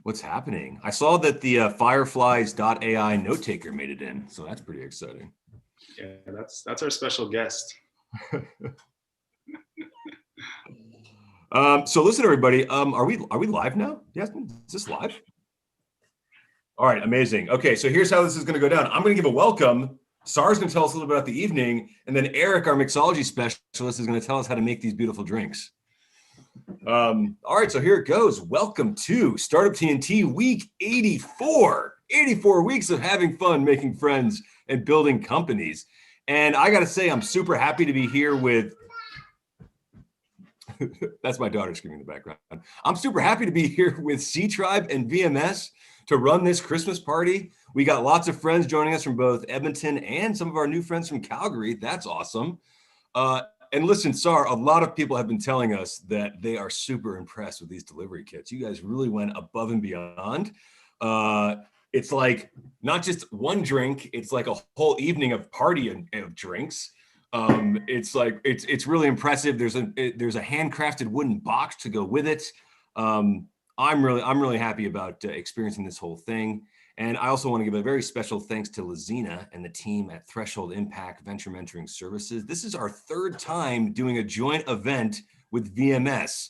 What's happening? I saw that the Fireflies.ai note taker made it in, so that's pretty exciting. Yeah, that's our special guest. So listen, everybody. Are we live now? Yasmin, is this live? All right, amazing. Okay, so here's how this is going to go down. I'm going to give a welcome. Sar's going to tell us a little bit about the evening, and then Eric, our mixology specialist, is going to tell us how to make these beautiful drinks. All right, so here it goes. Welcome to Startup TNT Week 84. 84 weeks of having fun, making friends, and building companies. And I got to say, I'm super happy to be here with. That's my daughter screaming in the background. I'm super happy to be here with C-Tribe and VMS to run this Christmas party. We got lots of friends joining us from both Edmonton and some of our new friends from Calgary. That's awesome. And listen, Sar, a lot of people have been telling us that they are super impressed with these delivery kits. You guys really went above and beyond. It's like not just one drink, it's like a whole evening of party of drinks. It's like it's really impressive. There's a handcrafted wooden box to go with it. I'm really happy about experiencing this whole thing. And I also want to give a very special thanks to Lazina and the team at Threshold Impact Venture Mentoring Services. This is our third time doing a joint event with VMS.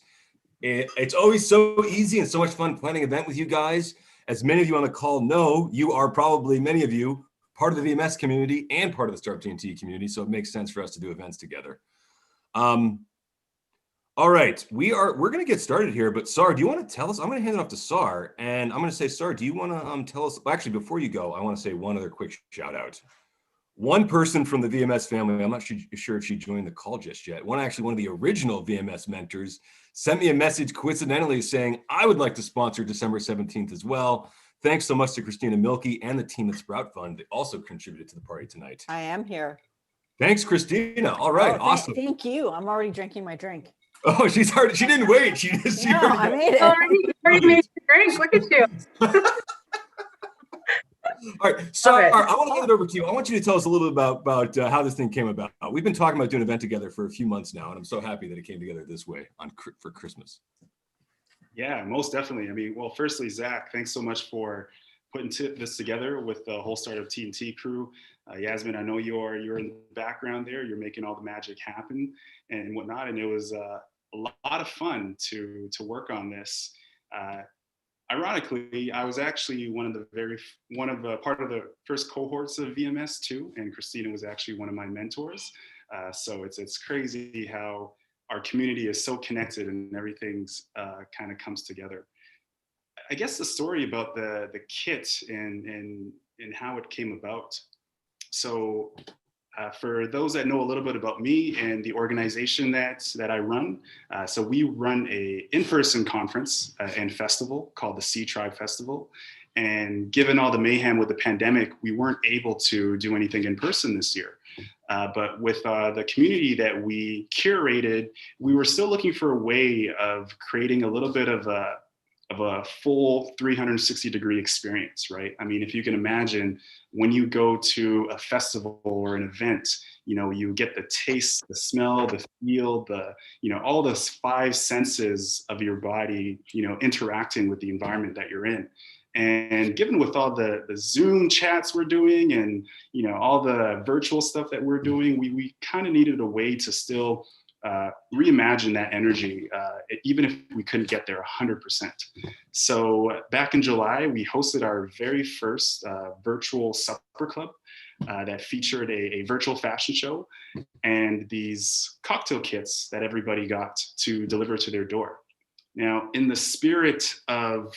It's always so easy and so much fun planning an event with you guys. As many of you on the call know, you are probably, many of you, part of the VMS community and part of the Startup TNT community, so it makes sense for us to do events together. All right, we're going to get started here, but Sar, do you want to tell us? I'm going to hand it off to Sar, and I'm going to say, Sar, do you want to tell us? Actually, before you go, I want to say one other quick shout out. One person from the VMS family, I'm not sure if she joined the call just yet. One of the original VMS mentors sent me a message coincidentally saying, I would like to sponsor December 17th as well. Thanks so much to Christina Milkey and the team at Sprout Fund. They also contributed to the party tonight. I am here. Thanks, Christina. All right, awesome. Thank you. I'm already drinking my drink. Oh, she didn't wait. She I made it. Already made the drink. Look at you. All right, Sar, I want to hand it over to you. I want you to tell us a little bit about how this thing came about. We've been talking about doing an event together for a few months now, and I'm so happy that it came together this way for Christmas. Yeah, most definitely. I mean, well, firstly, Zach, thanks so much for putting this together with the whole Startup TNT crew. Yasmin, I know you're in the background there. You're making all the magic happen and whatnot. And it was a lot of fun to work on this. Ironically, I was actually part of the first cohorts of VMS too, and Christina was actually one of my mentors. So it's crazy how our community is so connected and everything's kind of comes together. I guess the story about the kit and how it came about. So for those that know a little bit about me and the organization that I run, so we run a in-person conference and festival called the C-Tribe Festival. And given all the mayhem with the pandemic, we weren't able to do anything in person this year. But with the community that we curated, we were still looking for a way of creating a little bit of a full 360-degree experience, right? I mean, if you can imagine, when you go to a festival or an event, you get the taste, the smell, the feel, all those five senses of your body, interacting with the environment that you're in. And given with all the Zoom chats we're doing and, all the virtual stuff that we're doing, we kind of needed a way to still reimagine that energy, even if we couldn't get there 100%. So back in July, we hosted our very first virtual supper club that featured a virtual fashion show and these cocktail kits that everybody got to deliver to their door. Now, in the spirit of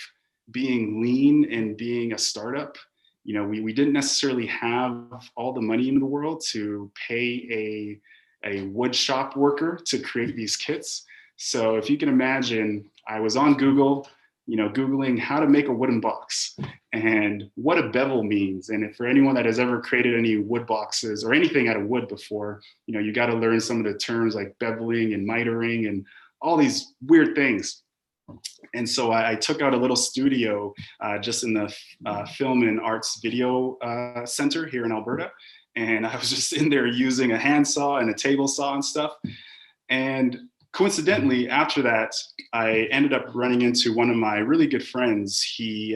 being lean and being a startup, we didn't necessarily have all the money in the world to pay a wood shop worker to create these kits. So if you can imagine, I was on Google, Googling how to make a wooden box and what a bevel means. And if for anyone that has ever created any wood boxes or anything out of wood before, you got to learn some of the terms like beveling and mitering and all these weird things. And so I took out a little studio just in the Film and Arts Video Center here in Alberta. And I was just in there using a handsaw and a table saw and stuff. And coincidentally, after that, I ended up running into one of my really good friends.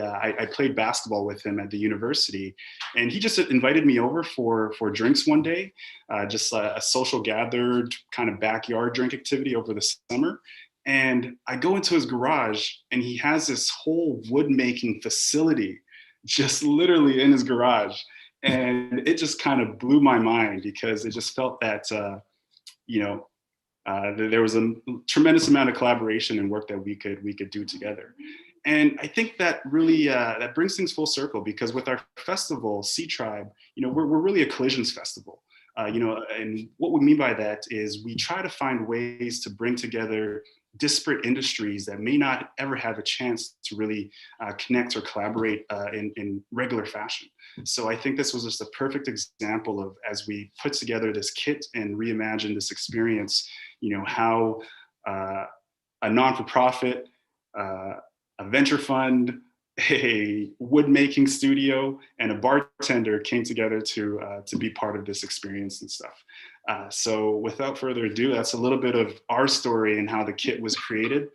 I played basketball with him at the university, and he just invited me over for drinks one day, just a social gathered kind of backyard drink activity over the summer. And I go into his garage, and he has this whole wood making facility just literally in his garage. And it just kind of blew my mind because it just felt that, there was a tremendous amount of collaboration and work that we could do together. And I think that really that brings things full circle, because with our festival, C-Tribe, we're really a collisions festival. And what we mean by that is we try to find ways to bring together disparate industries that may not ever have a chance to really connect or collaborate in regular fashion. So I think this was just a perfect example of, as we put together this kit and reimagined this experience, how a non-for-profit, a venture fund, a wood making studio, and a bartender came together to be part of this experience and stuff. So without further ado, that's a little bit of our story and how the kit was created.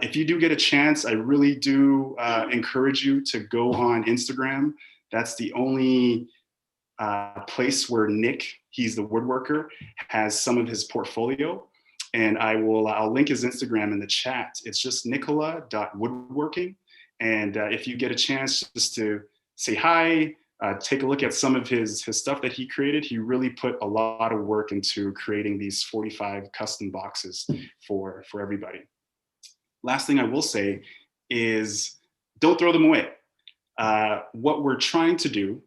If you do get a chance, I really do encourage you to go on Instagram. That's the only place where Nick, he's the woodworker, has some of his portfolio. And I'll link his Instagram in the chat. It's just nicola.woodworking. And if you get a chance just to say hi, take a look at some of his stuff that he created. He really put a lot of work into creating these 45 custom boxes for everybody. Last thing I will say is don't throw them away. What we're trying to do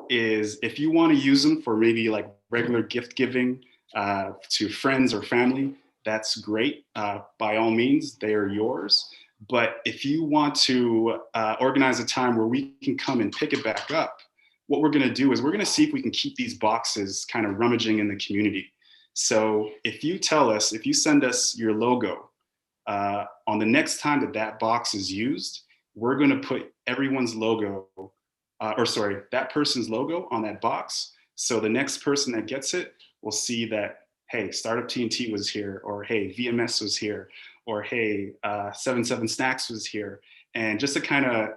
is, if you want to use them for maybe like regular gift giving to friends or family, that's great. By all means, they are yours. But if you want to organize a time where we can come and pick it back up, what we're going to do is we're going to see if we can keep these boxes kind of rummaging in the community. So if you send us your logo, on the next time that box is used, we're going to put everyone's logo, that person's logo on that box. So the next person that gets it will see that, hey, Startup TNT was here, or hey, VMS was here, or hey, 77 Snacks was here. And just to kind of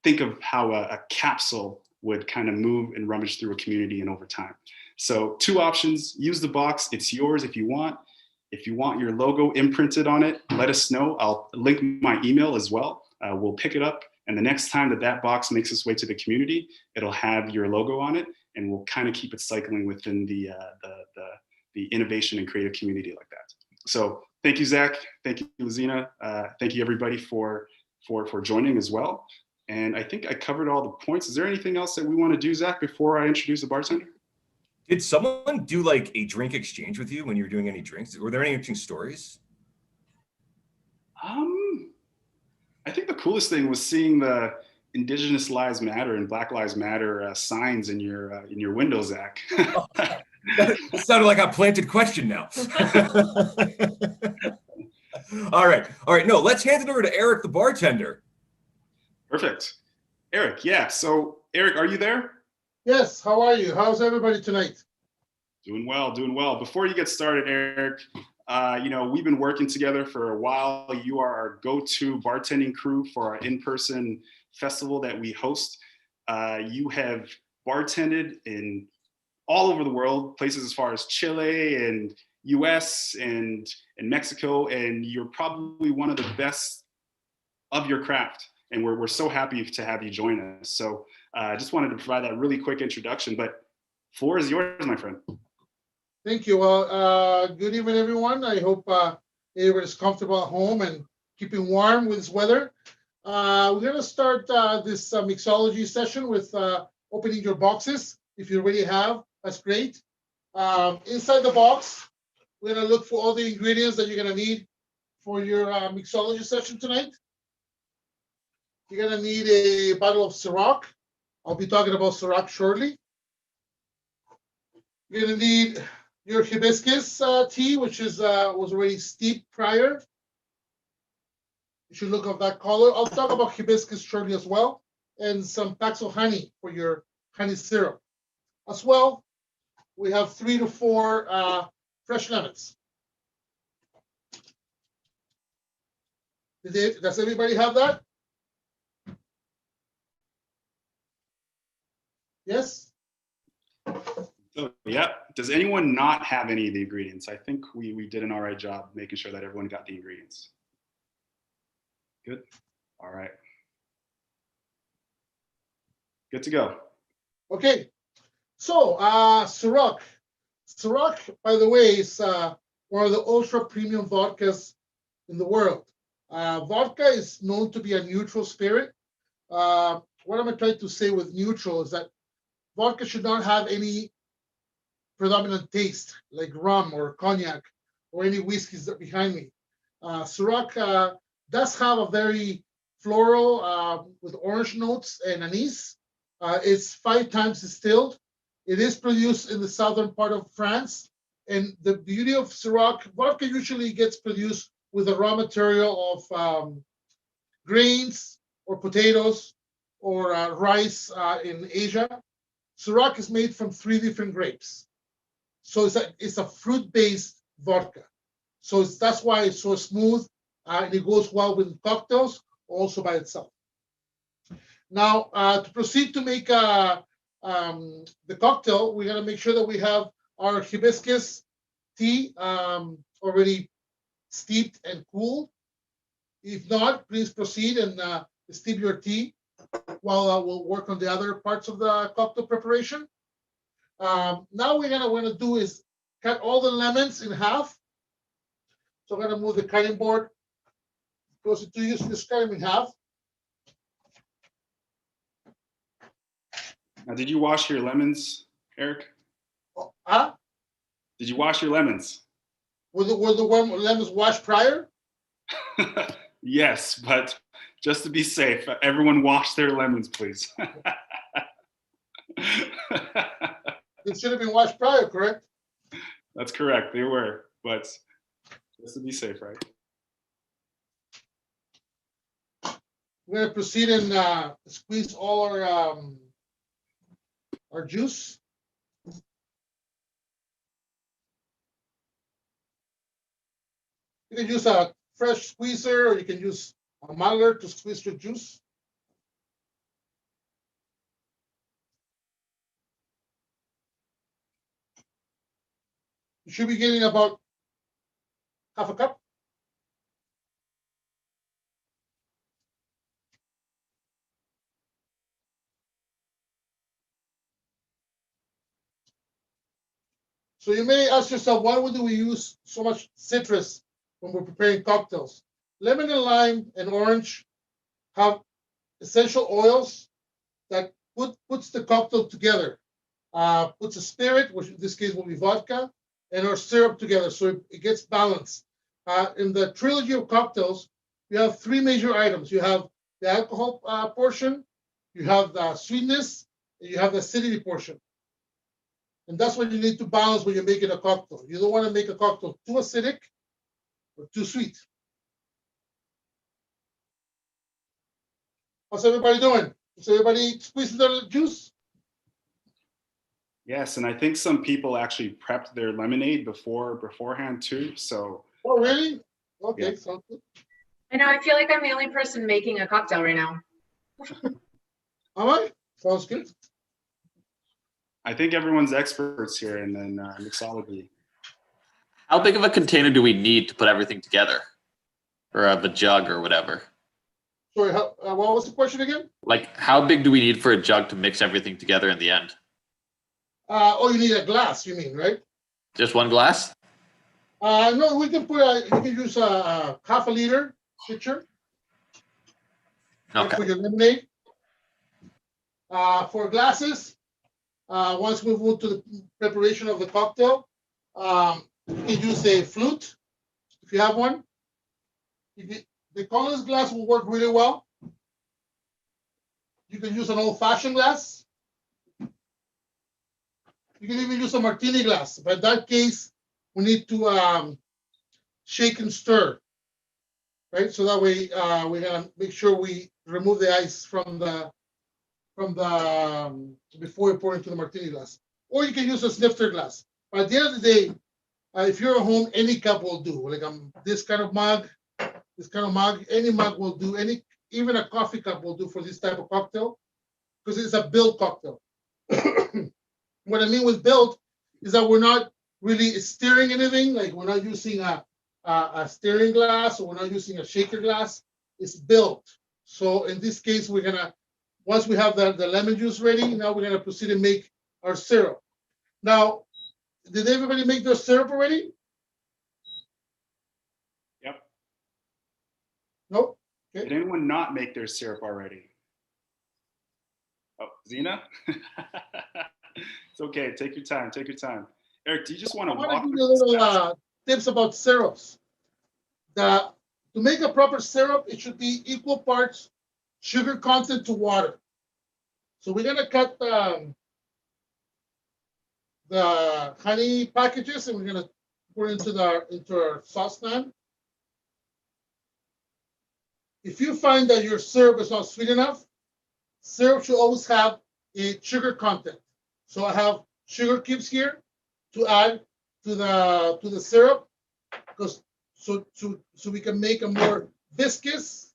think of how a capsule would kind of move and rummage through a community and over time. So 2 options: use the box, it's yours if you want. If you want your logo imprinted on it, let us know. I'll link my email as well. We'll pick it up, and the next time that box makes its way to the community, it'll have your logo on it, and we'll kind of keep it cycling within the innovation and creative community like that. So thank you, Zach. Thank you, Lizina. Thank you, everybody, for joining as well. And I think I covered all the points. Is there anything else that we want to do, Zach, before I introduce the bartender? Did someone do like a drink exchange with you when you were doing any drinks? Were there any interesting stories? I think the coolest thing was seeing the Indigenous Lives Matter and Black Lives Matter signs in your window, Zach. That sounded like a planted question now. All right. No, let's hand it over to Eric, the bartender. Perfect. Eric, yeah. So Eric, are you there? Yes, how are you? How's everybody tonight? Doing well. Before you get started, Eric, we've been working together for a while. You are our go-to bartending crew for our in-person festival that we host. You have bartended in all over the world, places as far as Chile and US and Mexico, and you're probably one of the best of your craft. And we're so happy to have you join us. So I just wanted to provide that really quick introduction, but floor is yours, my friend. Thank you. Well, good evening, everyone. I hope everybody's comfortable at home and keeping warm with this weather. We're going to start this mixology session with opening your boxes. If you already have, that's great. Inside the box, we're going to look for all the ingredients that you're going to need for your mixology session tonight. You're going to need a bottle of CÎROC. I'll be talking about CÍROC shortly. You're going to need your hibiscus tea, which was already steeped prior. You should look of that color. I'll talk about hibiscus shortly as well, and some packs of honey for your honey syrup. As well, we have 3 to 4 fresh lemons. Does everybody have that? Yes? So, yep. Does anyone not have any of the ingredients? I think we did an all right job making sure that everyone got the ingredients. Good. All right. Good to go. Okay. So, CÎROC. CÎROC, by the way, is one of the ultra premium vodkas in the world. Vodka is known to be a neutral spirit. What am I trying to say with neutral is that vodka should not have any predominant taste like rum or cognac or any whiskeys that behind me. CÎROC does have a very floral with orange notes and anise. It's 5 times distilled. It is produced in the southern part of France. And the beauty of CÎROC, vodka usually gets produced with a raw material of grains or potatoes or rice in Asia. CÎROC is made from 3 different grapes. So it's a fruit-based vodka. So that's why it's so smooth and it goes well with cocktails, also by itself. Now, to proceed to make the cocktail, we gotta make sure that we have our hibiscus tea already steeped and cooled. If not, please proceed and steep your tea while we'll work on the other parts of the cocktail preparation. Now what we're gonna do is cut all the lemons in half. So I'm gonna move the cutting board closer to you, so just cut them in half. Now, did you wash your lemons, Eric? Huh? Did you wash your lemons? Were the lemons washed prior? Yes, but just to be safe, everyone wash their lemons, please. They should have been washed prior, correct? That's correct, they were, but just to be safe, right? We're gonna proceed and squeeze all our juice. You can use a fresh squeezer or you can use a muddler to squeeze your juice. You should be getting about half a cup. So you may ask yourself, why do we use so much citrus when we're preparing cocktails? Lemon and lime and orange have essential oils that puts the cocktail together. Puts a spirit, which in this case will be vodka, and our syrup together, so it gets balanced. In the trilogy of cocktails, you have 3 major items. You have the alcohol portion, you have the sweetness, and you have the acidity portion. And that's what you need to balance when you're making a cocktail. You don't want to make a cocktail too acidic or too sweet. How's everybody doing? Is everybody squeezing their juice? Yes, and I think some people actually prepped their lemonade beforehand too. So. Oh, really? Okay, Yeah. sounds good. I know, I feel like I'm the only person making a cocktail right now. All right, sounds good. I think everyone's experts here in mixology. How big of a container do we need to put everything together? Or of a jug or whatever? Sorry, what was the question again? Like, how big do we need for a jug to mix everything together in the end? Oh, you need a glass, you mean, right? Just one glass? No, we can put you can use a half a liter pitcher for Okay. your lemonade. For glasses, once we move to the preparation of the cocktail, you can use a flute if you have one. The colorless glass will work really well. You can use an old-fashioned glass. You can even use a martini glass, but in that case, we need to shake and stir, right? So that way, we're gonna make sure we remove the ice from the before you pour into the martini glass. Or you can use a snifter glass. But at the end of the day, if you're at home, any cup will do. Like this kind of mug, This kind of mug, any mug will do, even a coffee cup will do for this type of cocktail, because it's a built cocktail. What I mean with built is that we're not really stirring anything, like we're not using a stirring glass, or we're not using a shaker glass. It's built. So in this case, we're gonna, once we have the lemon juice ready, now we're gonna proceed to make our syrup. Now, did everybody make their syrup already? Yep. Nope. Did anyone not make their syrup already? Oh, Zena? It's okay. Take your time. Take your time. Eric, do you just want I to want walk to give through you a the little steps? tips about syrups. To make a proper syrup, it should be equal parts sugar content to water. So we're gonna cut the honey packages, and we're gonna put it into our saucepan. If you find that your syrup is not sweet enough, syrup should always have a sugar content. So I have sugar cubes here to add to the syrup, because so we can make a more viscous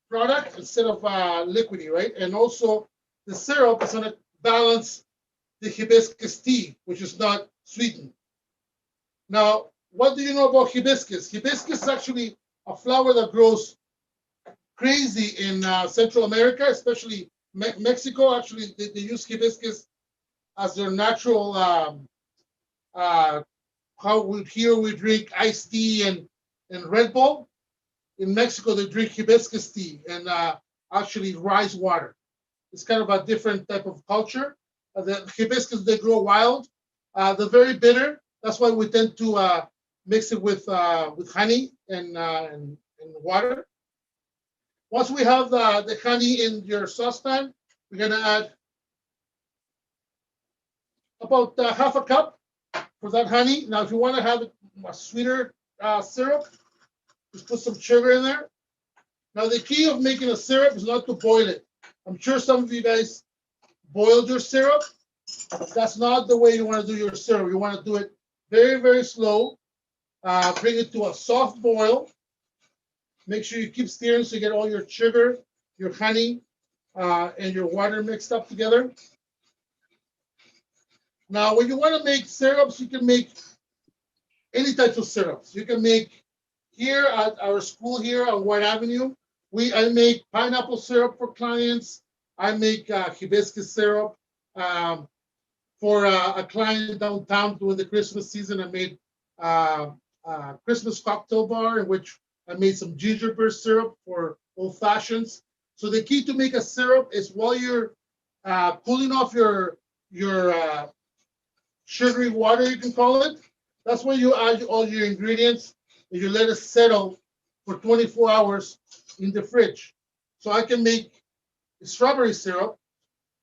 product instead of liquidy, right? And also the syrup is going to balance the hibiscus tea, which is not sweetened. Now, what do you know about hibiscus? Hibiscus is actually a flower that grows crazy in Central America, especially Mexico. Actually, they use hibiscus as their natural, how we drink iced tea and Red Bull. In Mexico, they drink hibiscus tea and actually rice water. It's kind of a different type of culture. The hibiscus, they grow wild. They're very bitter. That's why we tend to mix it with honey and water. Once we have the honey in your saucepan, we're gonna add about half a cup for that honey. Now, if you want to have a sweeter syrup, just put some sugar in there. Now, the key of making a syrup is not to boil it. I'm sure some of you guys boiled your syrup. That's not the way you want to do your syrup. You want to do it very, very slow. Bring it to a soft boil. Make sure you keep stirring so you get all your sugar, your honey, and your water mixed up together. Now, when you want to make syrups, you can make any types of syrups. You can make here at our school here on White Avenue. I make pineapple syrup for clients. I make hibiscus syrup for a client downtown during the Christmas season. I made a Christmas cocktail bar in which I made some gingerbread syrup for old fashions. So the key to make a syrup is while you're cooling off your sugary water, you can call it. That's when you add all your ingredients and you let it settle for 24 hours in the fridge. So I can make strawberry syrup.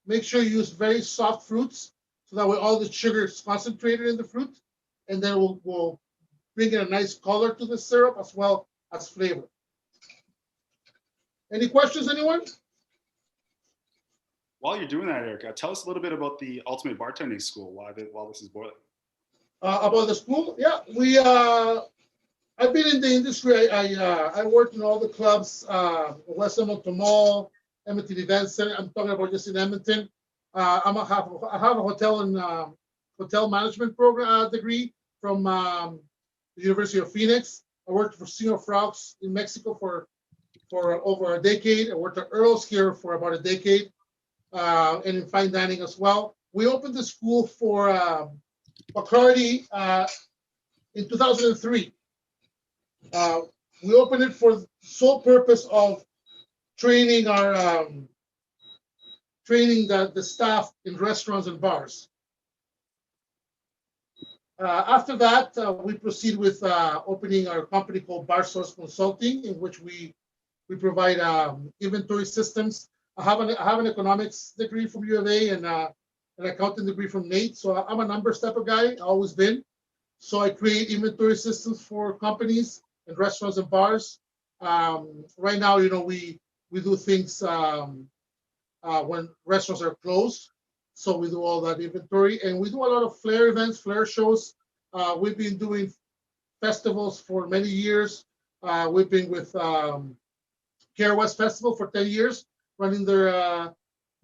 Make sure you use very soft fruits so that way all the sugar is concentrated in the fruit, and then we'll bring in a nice color to the syrup as well as flavor. Any questions, anyone? While you're doing that, Eric, tell us a little bit about the Ultimate Bartending School while this is boiling. About the school? Yeah, I've been in the industry. I worked in all the clubs, West Edmonton Mall, Edmonton Event Center. I'm talking about just in Edmonton. I have a hotel and hotel management program degree from the University of Phoenix. I worked for CΗROC in Mexico for over a decade. I worked at Earl's here for about a decade, and in fine dining as well. We opened the school for Bacardi in 2003. We opened it for the sole purpose of training the staff in restaurants and bars. After that, we proceed with opening our company called Bar Source Consulting, in which we provide inventory systems. I have an economics degree from U of A and an accounting degree from NAIT. So I'm a numbers type of guy, always been. So I create inventory systems for companies and restaurants and bars. Right now, we do things when restaurants are closed. So we do all that inventory, and we do a lot of flair events, flair shows. We've been doing festivals for many years. We've been with Care West Festival for 10 years, running their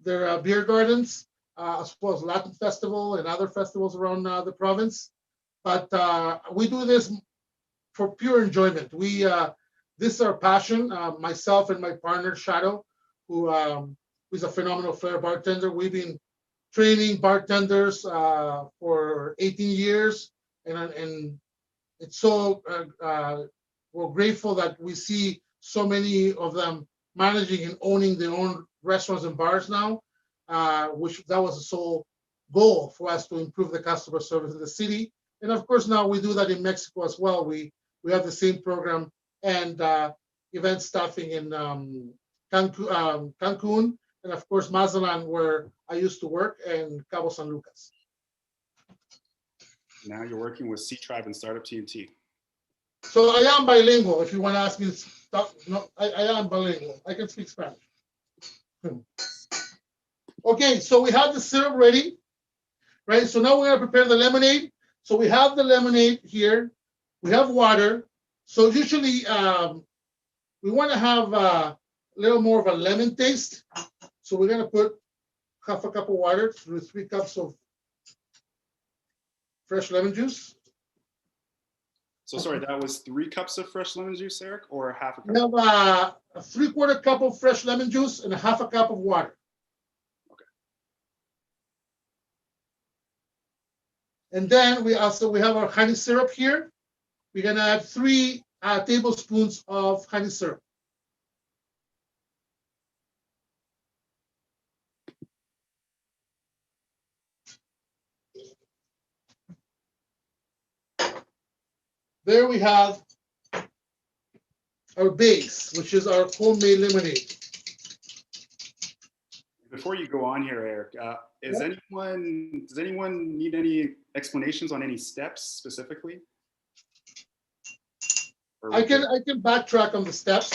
beer gardens, as well as Latin Festival and other festivals around the province. But we do this for pure enjoyment. This is our passion. Myself and my partner Shadow, who is a phenomenal flair bartender. We've been training bartenders for 18 years, and it's so we're grateful that we see so many of them managing and owning their own restaurants and bars now, which that was the sole goal for us to improve the customer service in the city. And of course, now we do that in Mexico as well. We have the same program and event staffing in Cancun, and of course Mazatlan, where I used to work, and Cabo San Lucas. Now you're working with C-Tribe and Startup TNT. So I am bilingual. If you want to ask me stuff, no, I am bilingual. I can speak Spanish. Okay, so we have the syrup ready, right? So now we're gonna prepare the lemonade. So we have the lemonade here. We have water. So usually we want to have a little more of a lemon taste. So we're gonna put half a cup of water through 3 cups of fresh lemon juice. So sorry, that was 3 cups of fresh lemon juice, Eric, or half a cup? We have a 3/4 cup of fresh lemon juice and a half a cup of water. Okay. And then we have our honey syrup here. We're gonna add 3 tablespoons of honey syrup. There we have our base, which is our homemade lemonade. Before you go on here, Eric, does anyone need any explanations on any steps specifically? I can backtrack on the steps.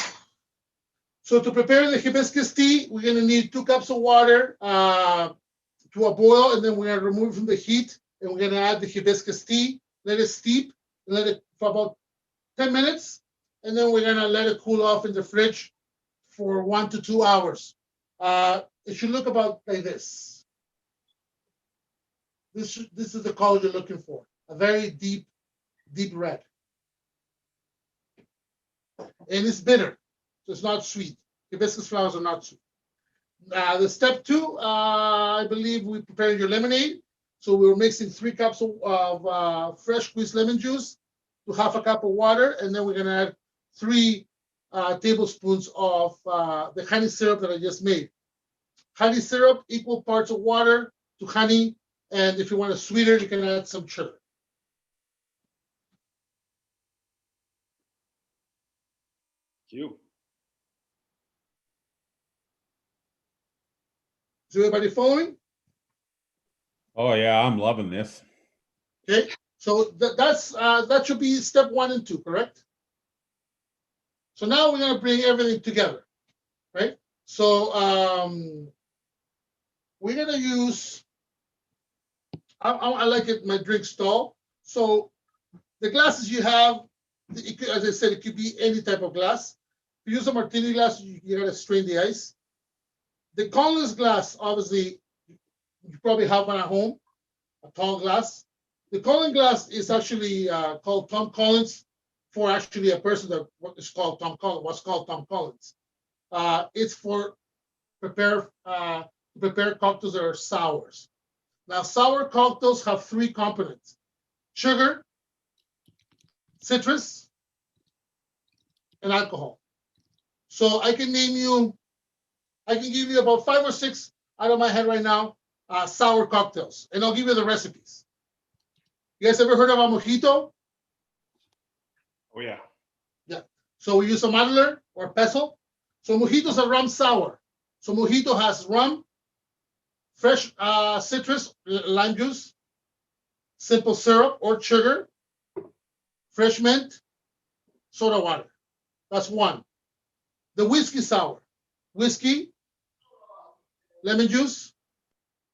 So to prepare the hibiscus tea, we're gonna need 2 cups of water to a boil, and then we're gonna remove from the heat, and we're gonna add the hibiscus tea, let it steep, and let it for about 10 minutes, and then we're gonna let it cool off in the fridge for 1 to 2 hours. It should look about like this. This is the color you're looking for, a very deep red. And it's bitter, so it's not sweet. Hibiscus flowers are not sweet. The step 2, I believe we prepared your lemonade. So we were mixing 3 cups of fresh squeezed lemon juice to half a cup of water, and then we're gonna add 3 tablespoons of the honey syrup that I just made. Honey syrup, equal parts of water to honey, and if you want it sweeter, you can add some sugar. Thank you. Is everybody following? Oh yeah, I'm loving this. Okay, so that should be step 1 and 2, correct? So now we're gonna bring everything together, right? So we're gonna use, I like it, my drink stall. So the glasses you have, as I said, it could be any type of glass. If you use a martini glass, you gotta strain the ice. The Collins glass, obviously, you probably have one at home, a tall glass. The Collins glass is actually called Tom Collins for actually a person that was called Tom Collins. It's for prepare cocktails that are sours. Now, sour cocktails have 3 components: sugar, citrus, and alcohol. So I can give you about 5 or 6 out of my head right now, sour cocktails, and I'll give you the recipes. You guys ever heard of a mojito? Oh yeah. Yeah. So we use a muddler or a pestle. So mojito's a rum sour. So mojito has rum, fresh citrus, lime juice, simple syrup or sugar, fresh mint, soda water. That's 1. The whiskey sour, whiskey, lemon juice,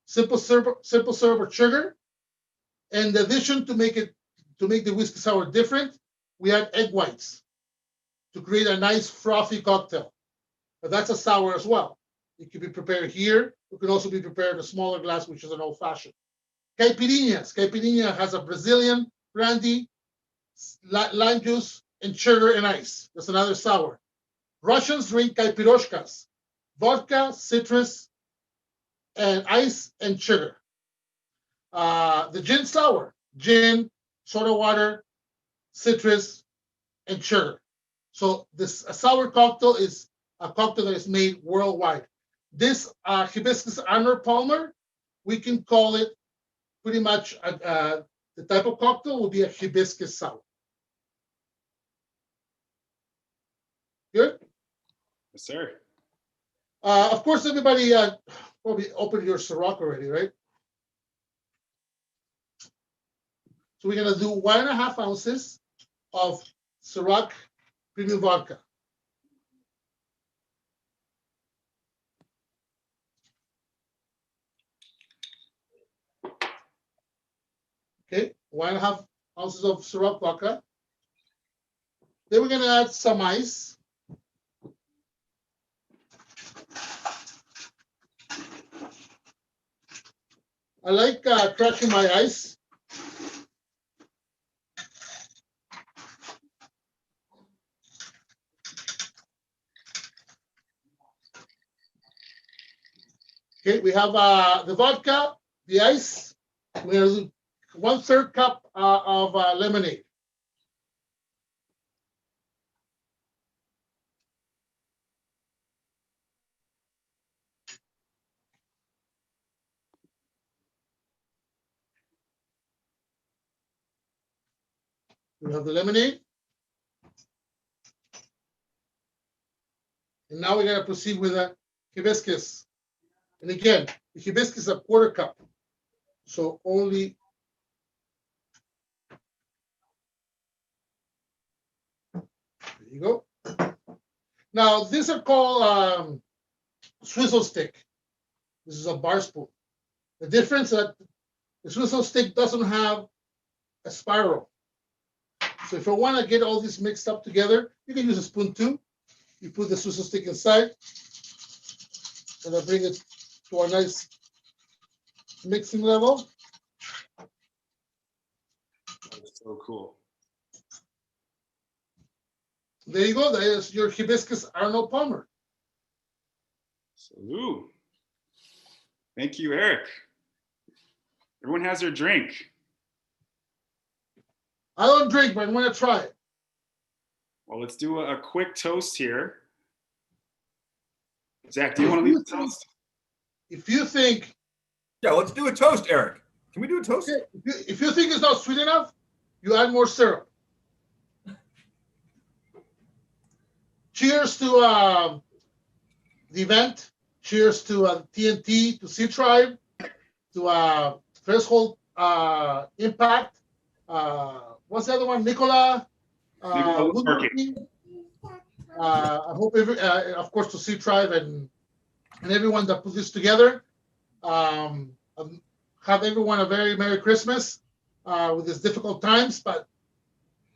simple syrup or sugar. And the addition to make the whiskey sour different we add egg whites to create a nice frothy cocktail. But that's a sour as well. It can be prepared here. It can also be prepared in a smaller glass, which is an old fashioned. Caipirinhas. Caipirinha has a Brazilian brandy, lime juice, and sugar and ice. That's another sour. Russians drink caipiroshkas, vodka, citrus, and ice and sugar. The gin sour, gin, soda water, citrus, and sugar. So this a sour cocktail is a cocktail that is made worldwide. This Hibiscus Arnold Palmer, we can call it pretty much the type of cocktail will be a hibiscus sour. Good? Yes, sir. Of course, everybody probably opened your CÎROC already, right? So we're gonna do 1.5 ounces of CÎROC premium vodka. Okay, 1.5 ounces of CÎROC vodka. Then we're gonna add some ice. I like cracking my ice. Okay, we have the vodka, the ice. We're gonna do 1/3 cup of lemonade. We have the lemonade. And now we're going to proceed with the hibiscus. And again, the hibiscus is a 1/4 cup. So only there you go. Now, these are called swizzle stick. This is a bar spoon. The difference is that the swizzle stick doesn't have a spiral. So if I want to get all this mixed up together, you can use a spoon too. You put the swizzle stick inside, and I bring it to a nice mixing level. That's so cool. There you go. That is your Hibiscus Arnold Palmer. Salute. Thank you, Eric. Everyone has their drink. I don't drink, but I'm going to try it. Well, let's do a quick toast here. Zach, do you want to lead the toast? If you think, Yeah, let's do a toast, Eric. Can we do a toast? okay, if you think it's not sweet enough, you add more syrup. Cheers to the event. Cheers to TNT, to C-Tribe, to Threshold Impact. What's the other one? Nicola. Woodworking. I hope of course, to C-Tribe and everyone that put this together. Have everyone a very Merry Christmas with these difficult times, but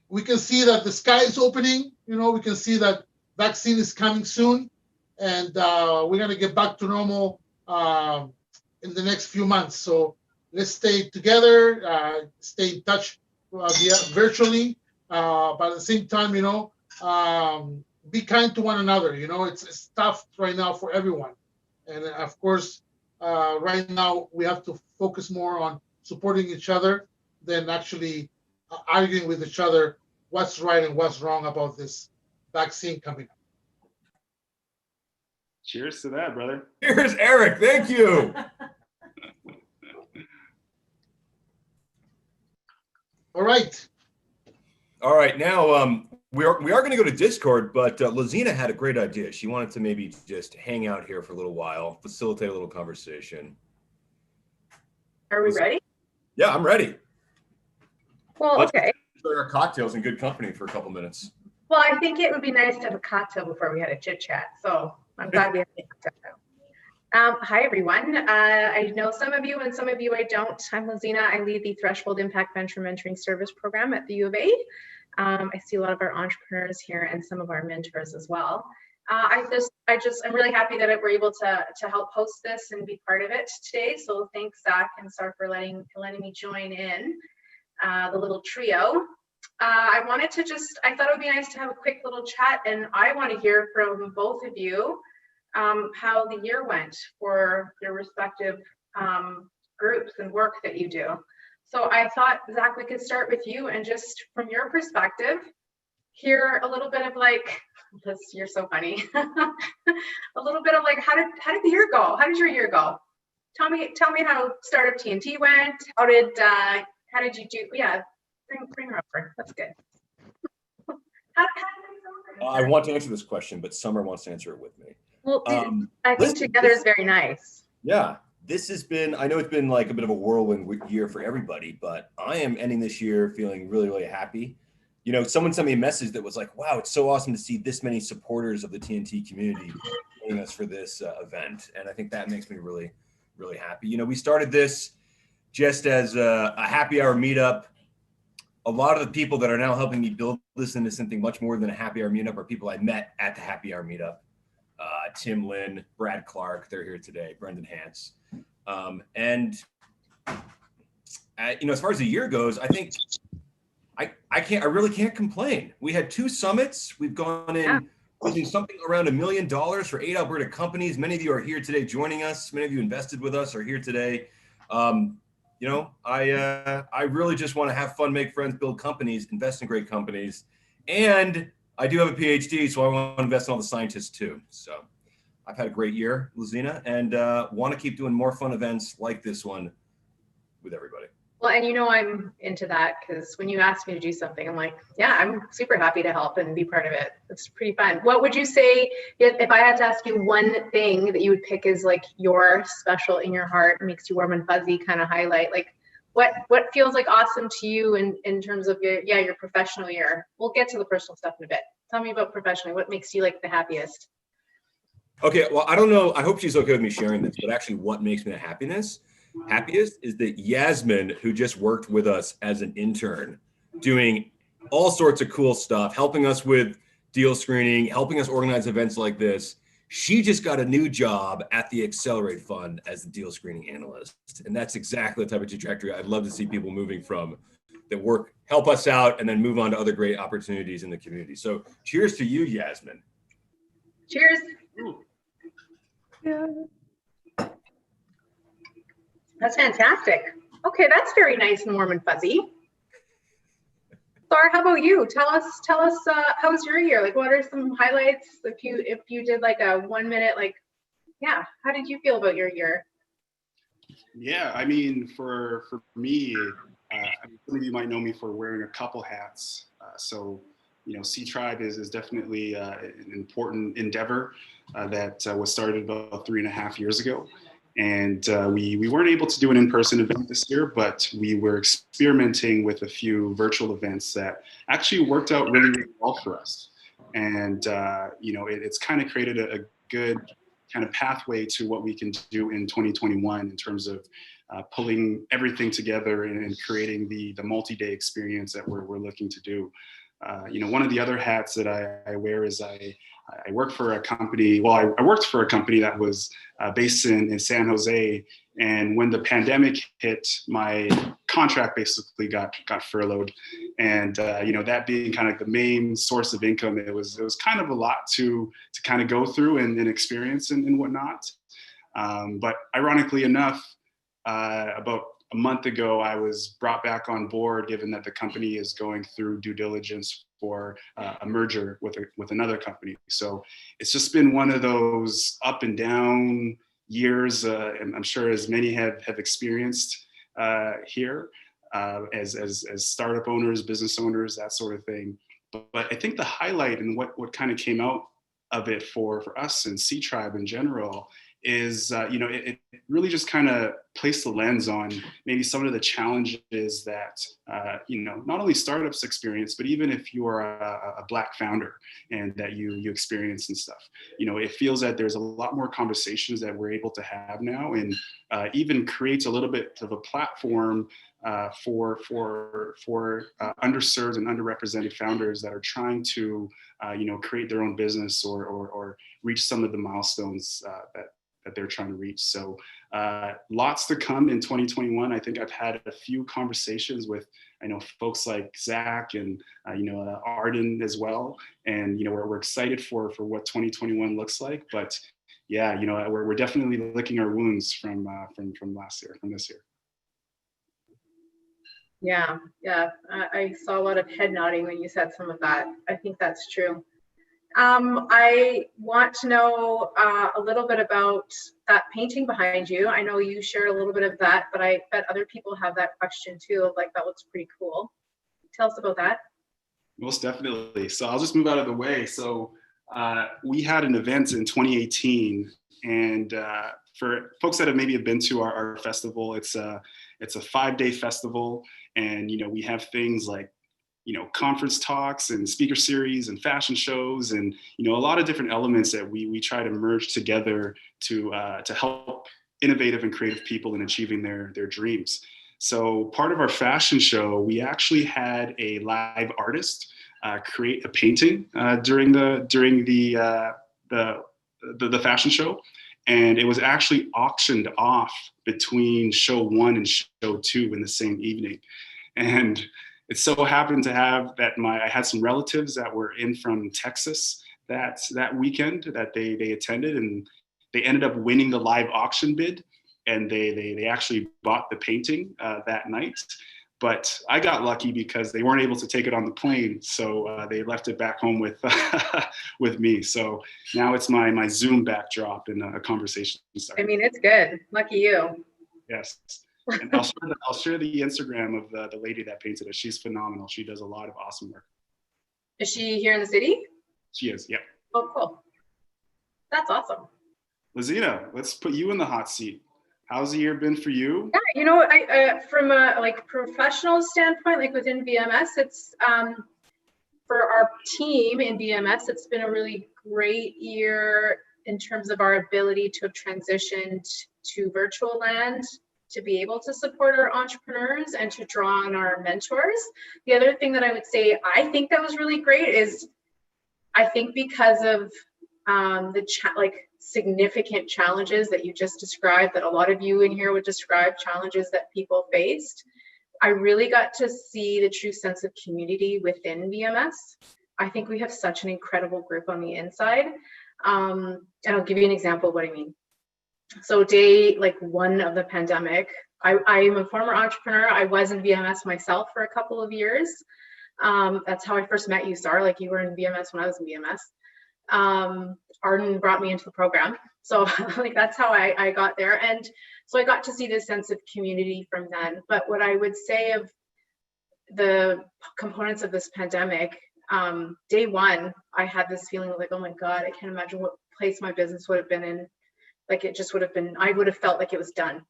we can see that the sky is opening. You know, we can see that vaccine is coming soon, and we're going to get back to normal in the next few months. So let's stay together, stay in touch virtually, but at the same time, you know, be kind to one another. You know, it's tough right now for everyone, and of course, right now we have to focus more on supporting each other than actually arguing with each other what's right and what's wrong about this vaccine coming up. Cheers to that, brother. Here's Eric. Thank you. All right. All right. Now, we are going to go to Discord, but Lazina had a great idea. She wanted to maybe just hang out here for a little while, facilitate a little conversation. Are we ready? Yeah, I'm ready. Well, Let's okay. enjoy our cocktails in good company for a couple minutes. Well, I think it would be nice to have a cocktail before we had a chit chat. So I'm glad we have a cocktail now. Hi, everyone. I know some of you and some of you I don't. I'm Lazina. I lead the Threshold Impact Venture Mentoring Service Program at the U of A. I see a lot of our entrepreneurs here and some of our mentors as well. I'm really happy that we're able to help host this and be part of it today. So thanks, Zach and Sar, for letting me join in the little trio. I thought it would be nice to have a quick little chat, and I want to hear from both of you how the year went for your respective groups and work that you do. So I thought, Zach, we could start with you and just from your perspective, hear a little bit of like, you're so funny. A little bit of like, how did the year go? How did your year go? Tell me how startup TNT went. How did you do? Yeah, bring her over. That's good. I want to answer this question, but Summer wants to answer it with me. Well, I think together is very nice. Yeah, this has been, I know it's been like a bit of a whirlwind year for everybody, but I am ending this year feeling really, really happy. You know, someone sent me a message that was like, wow, it's so awesome to see this many supporters of the TNT community joining us for this event. And I think that makes me really, really happy. You know, we started this just as a happy hour meetup. A lot of the people that are now helping me build this into something much more than a happy hour meetup are people I met at the happy hour meetup. Tim Lynn, Brad Clark, they're here today, Brendan Hance. You know, as far as the year goes, I think I really can't complain. We had 2 summits. We've gone in raising something around $1 million for 8 Alberta companies. Many of you are here today joining us. Many of you invested with us are here today. You know, I really just want to have fun, make friends, build companies, invest in great companies. And I do have a PhD, so I want to invest in all the scientists too. So I've had a great year, Lizina, and want to keep doing more fun events like this one with everybody. Well, and you know I'm into that because when you ask me to do something, I'm like, yeah, I'm super happy to help and be part of it. It's pretty fun. What would you say if I had to ask you one thing that you would pick as like your special in your heart, makes you warm and fuzzy kind of highlight? Like what feels like awesome to you in terms of your professional year? We'll get to the personal stuff in a bit. Tell me about professionally. What makes you like the happiest? Okay, well, I don't know. I hope she's okay with me sharing this, but actually what makes me the happiest is that Yasmin, who just worked with us as an intern, doing all sorts of cool stuff, helping us with deal screening, helping us organize events like this. She just got a new job at the Accelerate Fund as the deal screening analyst. And that's exactly the type of trajectory I'd love to see people moving from, that work, help us out, and then move on to other great opportunities in the community. So cheers to you, Yasmin. Cheers. Yeah. That's fantastic. Okay, that's very nice and warm and fuzzy. Sar, how about you? Tell us how was your year? Like, what are some highlights? If you did like a 1 minute, like, yeah, how did you feel about your year? Yeah, I mean, for me, some of you might know me for wearing a couple hats. So, you know, C-Tribe is definitely an important endeavor that was started about 3.5 years ago. And we weren't able to do an in-person event this year, but we were experimenting with a few virtual events that actually worked out really, really well for us. And, you know, it's kind of created a good kind of pathway to what we can do in 2021 in terms of pulling everything together and creating the multi-day experience that we're looking to do. You know, one of the other hats that I wear is I work for a company. Well, I worked for a company that was based in San Jose, and when the pandemic hit, my contract basically got furloughed, and you know, that being kind of the main source of income, it was kind of a lot to kind of go through and experience and whatnot. But ironically enough, about a month ago, I was brought back on board, given that the company is going through due diligence for a merger with another company. So it's just been one of those up and down years, and I'm sure as many have experienced here as startup owners, business owners, that sort of thing. But I think the highlight and what kind of came out of it for us and C-Tribe in general is, it really just kind of placed the lens on maybe some of the challenges that, not only startups experience, but even if you're a Black founder and that you experience and stuff. It feels that there's a lot more conversations that we're able to have now, and even creates a little bit of a platform for underserved and underrepresented founders that are trying to, create their own business or reach some of the milestones that they're trying to reach. So lots to come in 2021. I think I've had a few conversations with, folks like Zach and, Arden as well. And, we're excited for what 2021 looks like. But yeah, we're definitely licking our wounds from last year, from this year. Yeah. I saw a lot of head nodding when you said some of that. I think that's true. I want to know a little bit about that painting behind you. I know you shared a little bit of that, but I bet other people have that question too. Like, that looks pretty cool. Tell us about that. Most definitely. So I'll just move out of the way. So we had an event in 2018, and for folks that have maybe been to our festival, it's a 5-day festival, and we have things like conference talks and speaker series and fashion shows, and a lot of different elements that we try to merge together to help innovative and creative people in achieving their dreams. So part of our fashion show, we actually had a live artist create a painting during the fashion show, and it was actually auctioned off between show 1 and show 2 in the same evening. And it so happened to have that I had some relatives that were in from Texas that weekend that they attended, and they ended up winning the live auction bid, and they actually bought the painting that night. But I got lucky because they weren't able to take it on the plane, so they left it back home with with me. So now it's my Zoom backdrop and a conversation started. I mean, it's good. Lucky you. Yes. And I'll share the Instagram of the lady that painted it. She's phenomenal. She does a lot of awesome work. Is she here in the city? She is, yeah. Oh, cool. That's awesome. Lizina, let's put you in the hot seat. How's the year been for you? Yeah, I from a professional standpoint, within VMS, it's for our team in VMS, it's been a really great year in terms of our ability to have transitioned to virtual land, to be able to support our entrepreneurs and to draw on our mentors. The other thing that I would say, I think that was really great is, I think because of significant challenges that you just described, that a lot of you in here would describe challenges that people faced, I really got to see the true sense of community within VMS. I think we have such an incredible group on the inside. And I'll give you an example of what I mean. So day 1 of the pandemic, I am a former entrepreneur. I was in VMS myself for a couple of years. That's how I first met you, Sar. You were in VMS when I was in VMS. Arden brought me into the program. So that's how I got there. And so I got to see this sense of community from then. But what I would say of the components of this pandemic, day 1, I had this feeling of oh my God, I can't imagine what place my business would have been in. It just would have been, I would have felt like it was done.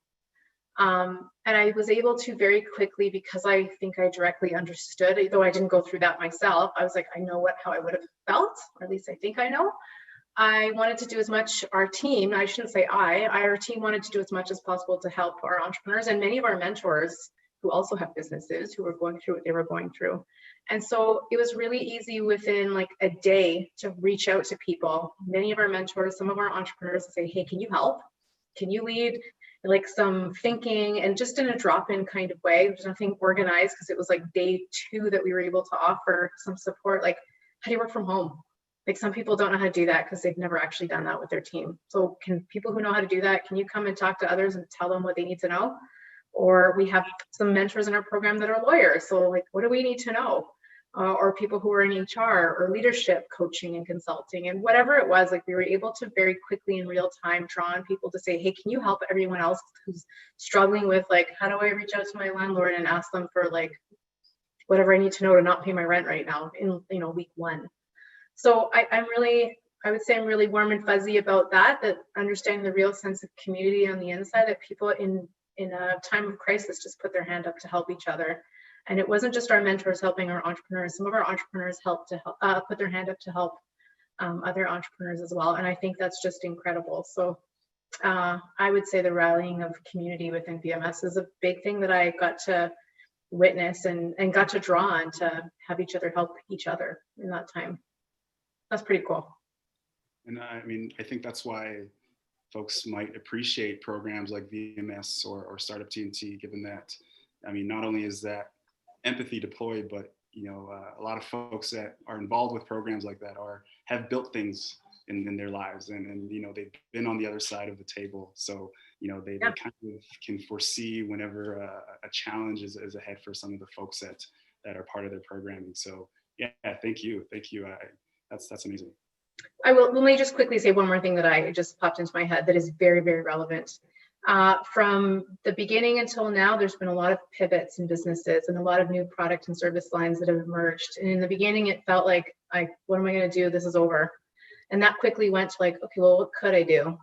And I was able to very quickly, because I think I directly understood, though I didn't go through that myself, I was I know how I would have felt, or at least I think I know. I wanted to do as much, our team, I shouldn't say our team wanted to do as much as possible to help our entrepreneurs and many of our mentors who also have businesses who were going through what they were going through. And so it was really easy within a day to reach out to people, many of our mentors, some of our entrepreneurs, to say, hey, can you help? Can you lead some thinking, and just in a drop-in kind of way. There's nothing organized, because it was day 2 that we were able to offer some support. How do you work from home? Some people don't know how to do that because they've never actually done that with their team. So can people who know how to do that, can you come and talk to others and tell them what they need to know? Or we have some mentors in our program that are lawyers. So what do we need to know? Or people who are in HR or leadership coaching and consulting, and whatever it was, we were able to very quickly in real time draw on people to say, hey, can you help everyone else who's struggling with how do I reach out to my landlord and ask them for whatever I need to know to not pay my rent right now in week 1. So I'm really I would say I'm really warm and fuzzy about that, that understanding the real sense of community on the inside, that people in a time of crisis just put their hand up to help each other. And it wasn't just our mentors helping our entrepreneurs. Some of our entrepreneurs helped to help, put their hand up to help other entrepreneurs as well. And I think that's just incredible. So I would say the rallying of community within VMS is a big thing that I got to witness and got to draw on, to have each other help each other in that time. That's pretty cool. And I mean, I think that's why folks might appreciate programs like VMS or Startup TNT, given that, I mean, not only is that empathy deployed, but you know, a lot of folks that are involved with programs like that have built things in their lives, and you know, they've been on the other side of the table, so you know, they kind of can foresee whenever a challenge is ahead for some of the folks that are part of their programming. So yeah, thank you. That's amazing. Let me just quickly say one more thing that I just popped into my head that is very, very relevant. From the beginning until now, there's been a lot of pivots in businesses and a lot of new product and service lines that have emerged. And in the beginning, it felt like, what am I going to do? This is over. And that quickly went to like, okay, well, what could I do?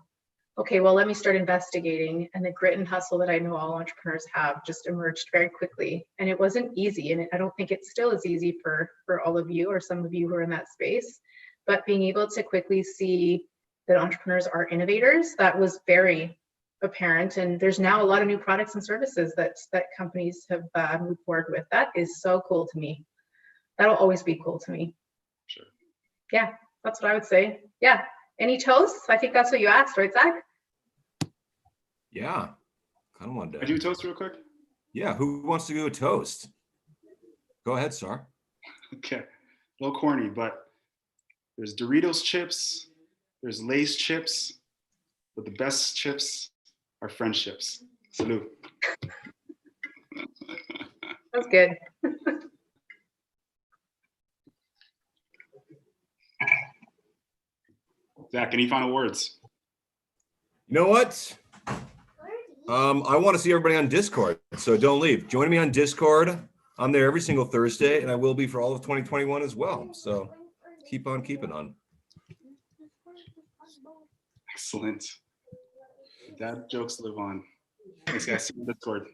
Okay, well, let me start investigating. And the grit and hustle that I know all entrepreneurs have just emerged very quickly. And it wasn't easy. And I don't think it still is easy for all of you or some of you who are in that space. But being able to quickly see that entrepreneurs are innovators, that was very apparent. And there's now a lot of new products and services that companies have moved forward with. That is so cool to me. That'll always be cool to me. Sure. Yeah, that's what I would say. Yeah. Any toasts? I think that's what you asked, right, Zach? Yeah. Kind of wanted to. I do a toast real quick. Yeah. Who wants to do a toast? Go ahead, Sar. Okay. A little corny, but there's Doritos chips, there's Lay's chips, but the best chips are friendships. Salute. That's good. Zach, any final words? You know what? I want to see everybody on Discord, so don't leave. Join me on Discord. I'm there every single Thursday, and I will be for all of 2021 as well. So keep on keeping on. Excellent. Dad jokes live on. Thanks, guys. See you on Discord.